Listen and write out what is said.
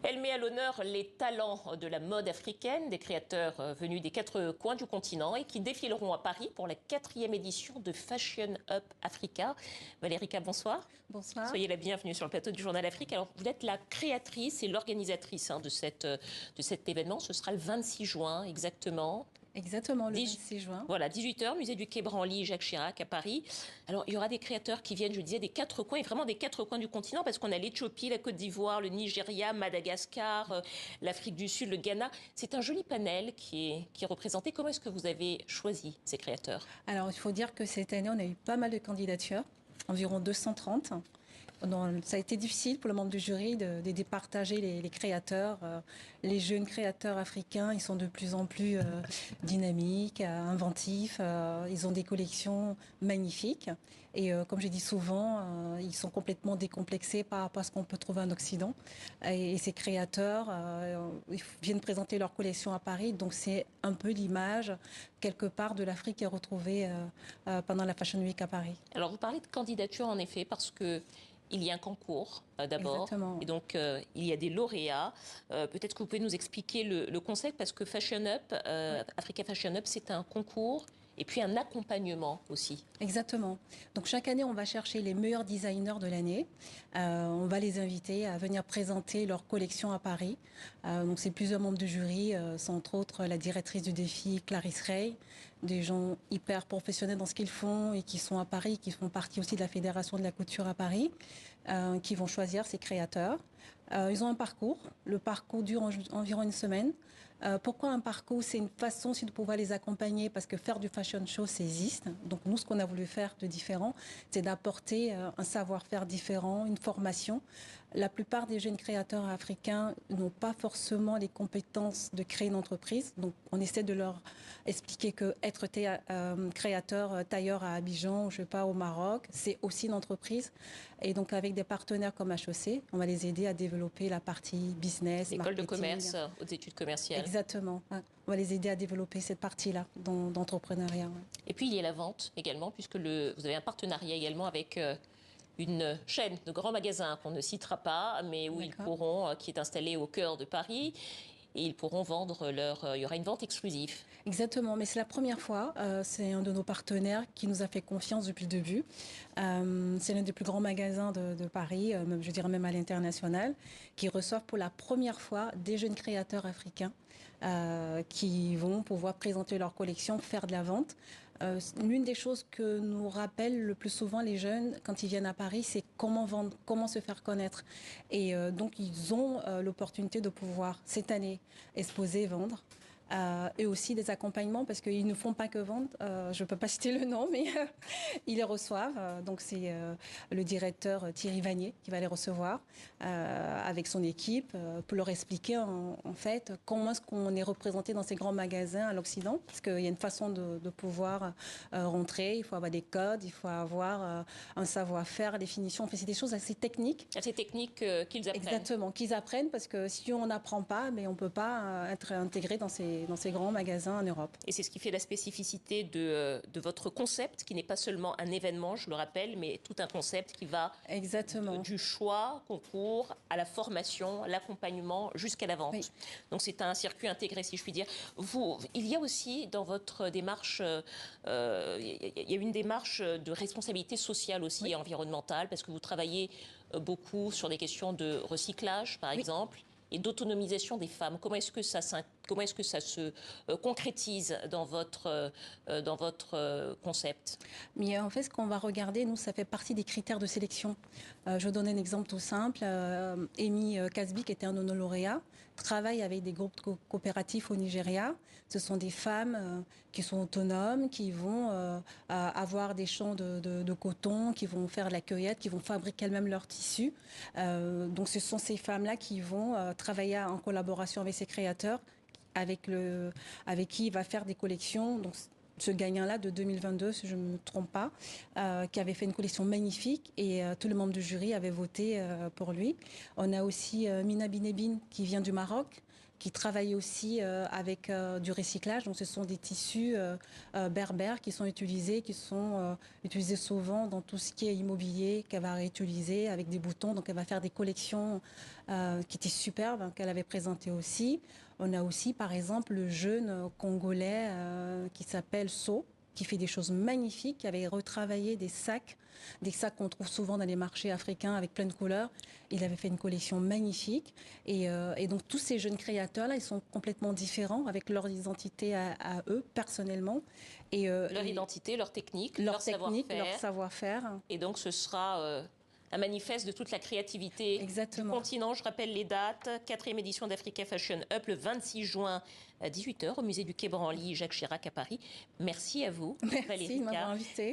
Elle met à l'honneur les talents de la mode africaine, des créateurs venus des quatre coins du continent et qui défileront à Paris pour la 4e édition de Fashion Up Africa. Valérica, bonsoir. Bonsoir. Soyez la bienvenue sur le plateau du Journal Afrique. Alors, vous êtes la créatrice et l'organisatrice de cet événement. Ce sera le 26 juin exactement. Exactement, le 26 juin. Voilà, 18h, musée du Quai Branly, Jacques Chirac à Paris. Alors, il y aura des créateurs qui viennent, je disais, des quatre coins, et vraiment des quatre coins du continent, parce qu'on a l'Éthiopie, la Côte d'Ivoire, le Nigeria, Madagascar, l'Afrique du Sud, le Ghana. C'est un joli panel qui est représenté. Comment est-ce que vous avez choisi ces créateurs? Alors, il faut dire que cette année, on a eu pas mal de candidatures, environ 230. Ça a été difficile pour le membre du jury de départager les créateurs. Les jeunes créateurs africains, ils sont de plus en plus dynamiques, inventifs. Ils ont des collections magnifiques. Et comme j'ai dit souvent, ils sont complètement décomplexés par rapport à ce qu'on peut trouver en Occident. Et ces créateurs ils viennent présenter leur collection à Paris. Donc c'est un peu l'image, quelque part, de l'Afrique qui est retrouvée pendant la Fashion Week à Paris. Alors vous parlez de candidature, en effet, parce que il y a un concours d'abord, Exactement. et donc il y a des lauréats. Peut-être que vous pouvez nous expliquer le concept, parce que Fashion Up, Africa Fashion Up, c'est un concours et puis un accompagnement aussi. Exactement. Donc chaque année, on va chercher les meilleurs designers de l'année. On va les inviter à venir présenter leur collection à Paris. Donc c'est plusieurs membres du jury, sont entre autres la directrice du défi Clarisse Ray, des gens hyper professionnels dans ce qu'ils font et qui sont à Paris, qui font partie aussi de la Fédération de la couture à Paris, qui vont choisir ces créateurs. Ils ont un parcours. Le parcours dure environ une semaine. Pourquoi un parcours? C'est une façon aussi de pouvoir les accompagner, parce que faire du fashion show, ça existe. Donc nous, ce qu'on a voulu faire de différent, c'est d'apporter un savoir-faire différent, une formation. La plupart des jeunes créateurs africains n'ont pas forcément les compétences de créer une entreprise. Donc on essaie de leur expliquer que être créateur, tailleur à Abidjan, ou je sais pas, au Maroc, c'est aussi une entreprise. Et donc avec des partenaires comme HEC, on va les aider à développer la partie business, École de marketing. commerce, hautes études commerciales. Exactement. On va les aider à développer cette partie-là d'entrepreneuriat. Et puis il y a la vente également, puisque vous avez un partenariat également avec une chaîne de grands magasins qu'on ne citera pas, mais où ils pourront, qui est installée au cœur de Paris. Et ils pourront vendre il y aura une vente exclusive. Exactement, mais c'est la première fois. C'est un de nos partenaires qui nous a fait confiance depuis le début. C'est l'un des plus grands magasins de Paris, je dirais même à l'international, qui reçoivent pour la première fois des jeunes créateurs africains qui vont pouvoir présenter leur collection, faire de la vente. L'une des choses que nous rappellent le plus souvent les jeunes quand ils viennent à Paris, c'est comment vendre, comment se faire connaître. Et donc, ils ont l'opportunité de pouvoir, cette année, exposer, vendre. Et aussi des accompagnements, parce qu'ils ne font pas que vendre. Je ne peux pas citer le nom, mais ils les reçoivent. Donc c'est le directeur Thierry Vanier qui va les recevoir avec son équipe pour leur expliquer en fait comment est-ce qu'on est représenté dans ces grands magasins à l'Occident, parce qu'il y a une façon de pouvoir rentrer. Il faut avoir des codes, il faut avoir un savoir-faire, des finitions. En fait, c'est des choses assez techniques. Assez techniques qu'ils apprennent. Exactement, qu'ils apprennent, parce que si on n'apprend pas, mais on ne peut pas être intégré dans ces grands magasins en Europe. Et c'est ce qui fait la spécificité de votre concept, qui n'est pas seulement un événement, je le rappelle, mais tout un concept qui va du choix, concours, à la formation, l'accompagnement, jusqu'à la vente. Oui. Donc c'est un circuit intégré, si je puis dire. Il y a aussi dans votre démarche, il y a une démarche de responsabilité sociale aussi et environnementale, parce que vous travaillez beaucoup sur des questions de recyclage, par exemple, et d'autonomisation des femmes. Comment est-ce que ça se concrétise dans votre concept? Mais en fait, ce qu'on va regarder, nous, ça fait partie des critères de sélection. Je vais donner un exemple tout simple. Amy Casby, qui était un de nos lauréats, travaille avec des groupes coopératifs au Nigeria. Ce sont des femmes qui sont autonomes, qui vont avoir des champs de coton, qui vont faire de la cueillette, qui vont fabriquer elles-mêmes leurs tissus. Donc ce sont ces femmes-là qui vont travailler en collaboration avec ces créateurs, avec qui il va faire des collections. Donc, ce gagnant-là de 2022, si je ne me trompe pas, qui avait fait une collection magnifique, et tous les membres du jury avaient voté pour lui. On a aussi Mina Binebine qui vient du Maroc, qui travaille aussi avec du recyclage. Donc, ce sont des tissus berbères qui sont utilisés souvent dans tout ce qui est immobilier, qu'elle va réutiliser avec des boutons. Donc, elle va faire des collections qui étaient superbes, hein, qu'elle avait présentées aussi. On a aussi, par exemple, le jeune Congolais qui s'appelle So, qui fait des choses magnifiques, qui avait retravaillé des sacs qu'on trouve souvent dans les marchés africains avec plein de couleurs. Il avait fait une collection magnifique. Et donc, tous ces jeunes créateurs-là, ils sont complètement différents avec leur identité à eux, personnellement. Leur identité, leur technique, leur savoir-faire. Et donc, ce sera un manifeste de toute la créativité du continent. Je rappelle les dates. 4e édition d'Africa Fashion Up, le 26 juin à 18h au musée du Quai Branly, Jacques Chirac à Paris. Merci à vous, Merci de m'avoir invité.